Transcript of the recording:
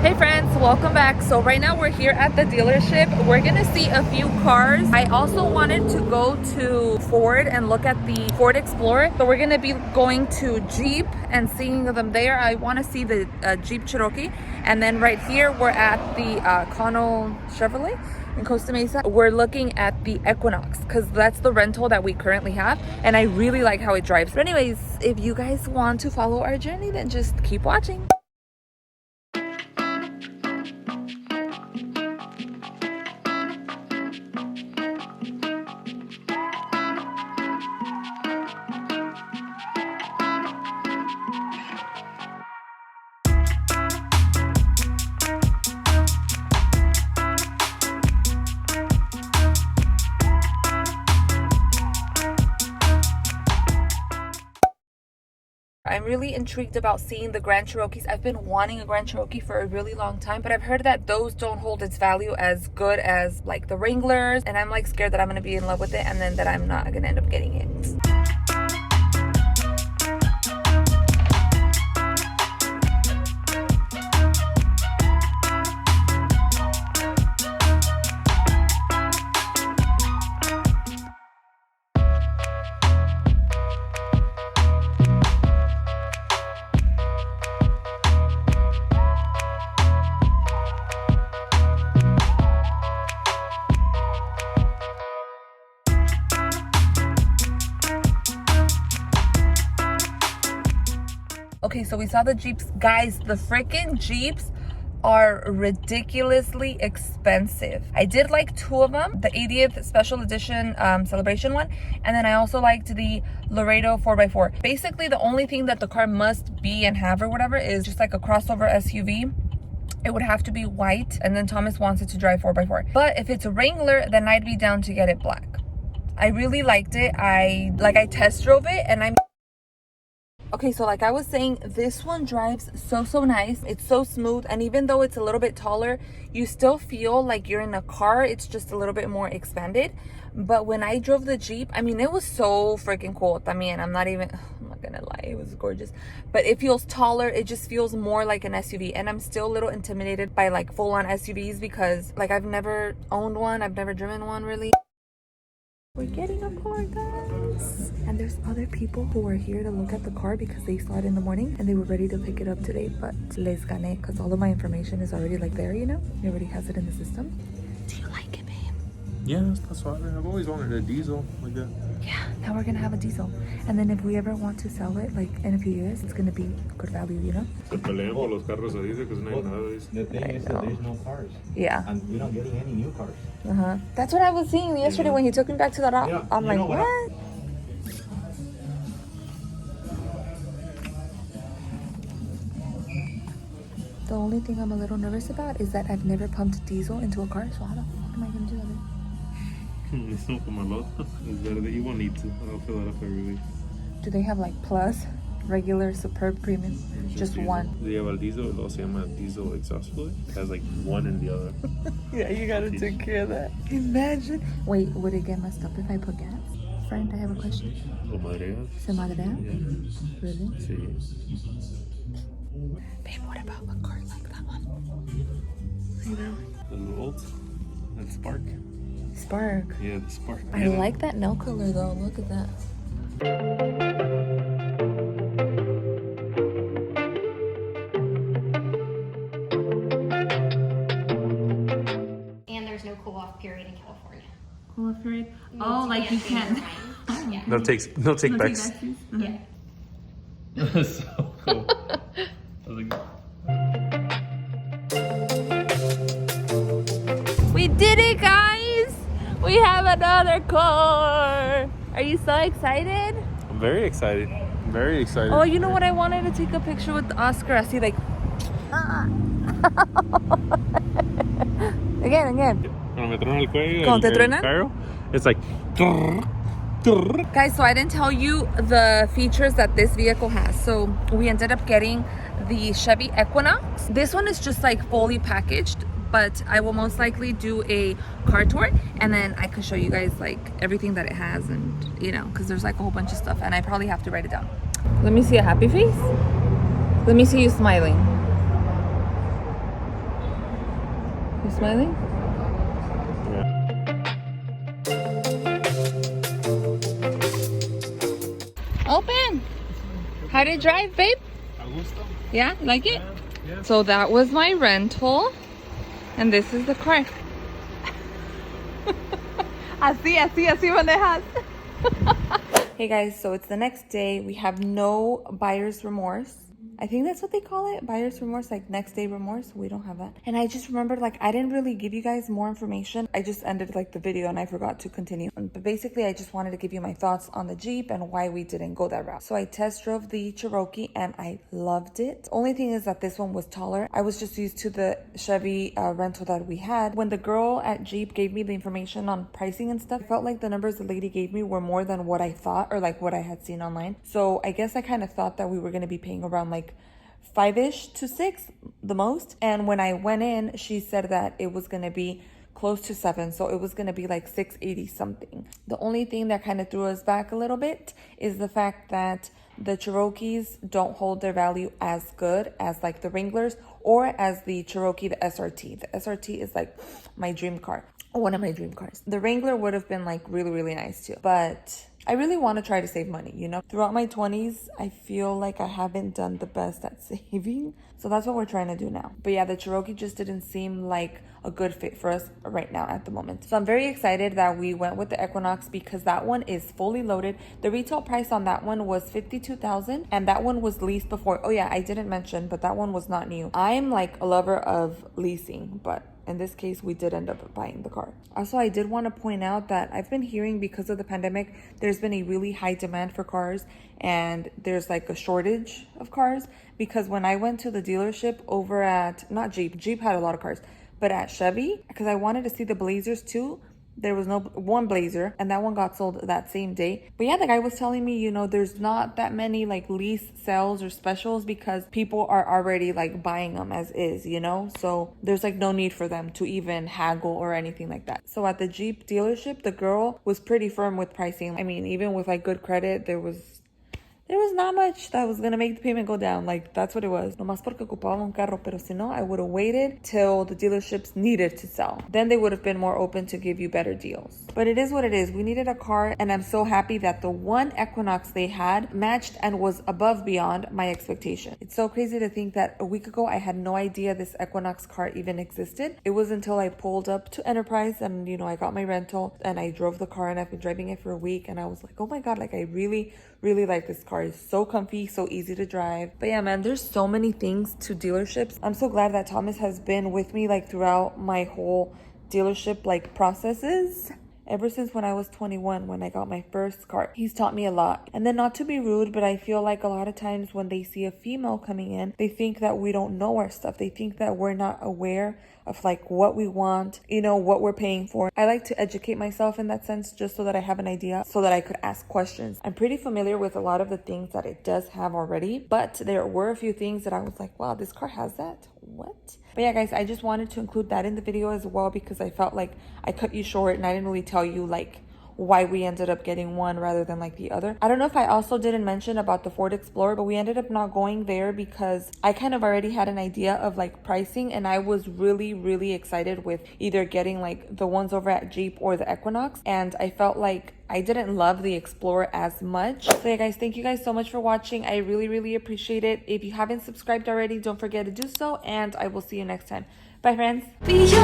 Hey friends, welcome back. So right now we're here at the dealership. We're gonna see a few cars. I also wanted to go to Ford and look at the Ford Explorer, but we're gonna be going to Jeep and seeing them there. I want to see the Jeep Cherokee, and then right here we're at the Connell Chevrolet in Costa Mesa. We're looking at the Equinox because that's the rental that we currently have, and I really like how it drives. But anyways, if you guys want to follow our journey, then just keep watching. I'm really intrigued about seeing the Grand Cherokees. I've been wanting a Grand Cherokee for a really long time, but I've heard that those don't hold its value as good as like the Wranglers, and I'm like scared that I'm gonna be in love with it and then that I'm not gonna end up getting it. Okay, so we saw the Jeeps. Guys, the freaking Jeeps are ridiculously expensive. I did like two of them, the 80th special edition celebration one, and then I also liked the Laredo 4x4. Basically, the only thing that the car must be and have or whatever is just like a crossover SUV. It would have to be white, and then Thomas wants it to drive 4x4. But if it's a Wrangler, then I'd be down to get it black. I really liked it. I test drove it, and I'm okay, so like I was saying, this one drives so nice. It's so smooth, and even though it's a little bit taller, you still feel like you're in a car. It's just a little bit more expanded. But when I drove the Jeep, I mean, it was so freaking cool. I mean, I'm not gonna lie, it was gorgeous. But it feels taller. It just feels more like an SUV, and I'm still a little intimidated by like full-on SUVs because like I've never owned one. I've never driven one really. We're getting a car, guys. And there's other people who are here to look at the car because they saw it in the morning and they were ready to pick it up today. But les gané because all of my information is already like there, you know? It already has it in the system. Do you like it, babe? Yeah, that's what I've always wanted, a diesel like that. Yeah, now we're gonna have a diesel. And then if we ever want to sell it, like in a few years, it's gonna be good value, you know? Se pelean por los carros ahí, because no hay nada. The thing is that there's no cars. Yeah. And we're not getting any new cars. That's what I was seeing yesterday when he took me back to the dock. Yeah, I'm like, what? The only thing I'm a little nervous about is that I've never pumped diesel into a car, so how the fuck am I gonna do that? It's not como el otro. It's better that you won't need to. I'll fill that up every week. Do they have like plus, regular, superb, premium? Just diesel. one. They have el diesel, el se llama diesel exhaust fluid. It has like one in the other. Yeah, you gotta take care of that. Imagine. Wait, would it get messed up if I put gas? Friend, I have a question. Lo madreas. Se madrea? Yeah. Really? Sí. Babe, what about a car like that one? You know? The Volt. That Spark. Spark. Yeah, the Spark. I like that nail color though. Look at that. And there's no cool-off period in California. Cool-off period? Oh, like you can. Yeah. No take backs. Yeah. So cool. I was like, We did it, guys! We have another car! Are you so excited? I'm very excited. Very excited. Oh, you know what? I wanted to take a picture with Oscar. I see like... Again. Cuando me truena el cuello, ¿Cuando te el truena? carro, it's like... Guys, so I didn't tell you the features that this vehicle has. So we ended up getting the Chevy Equinox. This one is just like fully packaged, but I will most likely do a car tour and then I can show you guys like everything that it has, and you know, because there's like a whole bunch of stuff and I probably have to write it down. Let me see a happy face. Let me see you smiling. You smiling? Open! How did it drive, babe? Yeah, like it? Yeah. So that was my rental. And this is the car. Así manejas. Hey guys, so it's the next day. We have no buyer's remorse. I think that's what they call it, buyer's remorse, like next day remorse. We don't have that. And I just remembered, like, I didn't really give you guys more information. I just ended like the video and I forgot to continue. But basically, I just wanted to give you my thoughts on the Jeep and why we didn't go that route. So I test drove the Cherokee and I loved it. Only thing is that this one was taller. I was just used to the Chevy rental that we had. When the girl at Jeep gave me the information on pricing and stuff, I felt like the numbers the lady gave me were more than what I thought or like what I had seen online. So I guess I kind of thought that we were going to be paying around like 5-ish to 6 the most. And when I went in, she said that it was going to be close to 7, so it was going to be like 680 something. The only thing that kind of threw us back a little bit is the fact that the Cherokees don't hold their value as good as like the Wranglers or as the Cherokee, the SRT. The SRT is like my dream car, one of my dream cars. The Wrangler would have been like really, really nice too, but I really want to try to save money, you know? Throughout my 20s, I feel like I haven't done the best at saving. So that's what we're trying to do now. But yeah, the Cherokee just didn't seem like a good fit for us right now at the moment. So I'm very excited that we went with the Equinox because that one is fully loaded. The retail price on that one was $52,000 and that one was leased before. Oh yeah, I didn't mention, but that one was not new. I'm like a lover of leasing, but in this case, we did end up buying the car. Also, I did want to point out that I've been hearing because of the pandemic, there's been a really high demand for cars and there's like a shortage of cars because when I went to the dealership over at, not Jeep had a lot of cars, but at Chevy, because I wanted to see the Blazers too, there was no one Blazer and that one got sold that same day. But yeah, the guy was telling me, you know, there's not that many like lease sales or specials because people are already like buying them as is, you know? So there's like no need for them to even haggle or anything like that. So at the Jeep dealership, the girl was pretty firm with pricing. I mean, even with like good credit, there was not much that was gonna make the payment go down. Like, that's what it was. Nomás porque ocupaba un carro, pero si no, I would have waited till the dealerships needed to sell. Then they would have been more open to give you better deals. But it is what it is. We needed a car, and I'm so happy that the one Equinox they had matched and was above beyond my expectation. It's so crazy to think that a week ago, I had no idea this Equinox car even existed. It was until I pulled up to Enterprise and, you know, I got my rental and I drove the car and I've been driving it for a week and I was like, oh my God, like I really like this car. It's so comfy, so easy to drive. But yeah, man, there's so many things to dealerships. I'm so glad that Thomas has been with me like throughout my whole dealership like processes. Ever since when I was 21, when I got my first car. He's taught me a lot. And then not to be rude, but I feel like a lot of times when they see a female coming in, they think that we don't know our stuff. They think that we're not aware of like what we want, you know, what we're paying for. I like to educate myself in that sense just so that I have an idea, so that I could ask questions. I'm pretty familiar with a lot of the things that it does have already, but there were a few things that I was like, wow, this car has that? What? But yeah, guys, I just wanted to include that in the video as well because I felt like I cut you short and I didn't really tell you like why we ended up getting one rather than like the other. I don't know if I also didn't mention about the Ford Explorer, but we ended up not going there because I kind of already had an idea of like pricing and I was really excited with either getting like the ones over at Jeep or the Equinox, and I felt like I didn't love the Explorer as much. So yeah, guys, thank you guys so much for watching. I really appreciate it. If you haven't subscribed already, don't forget to do so, and I will see you next time. Bye, friends. Be your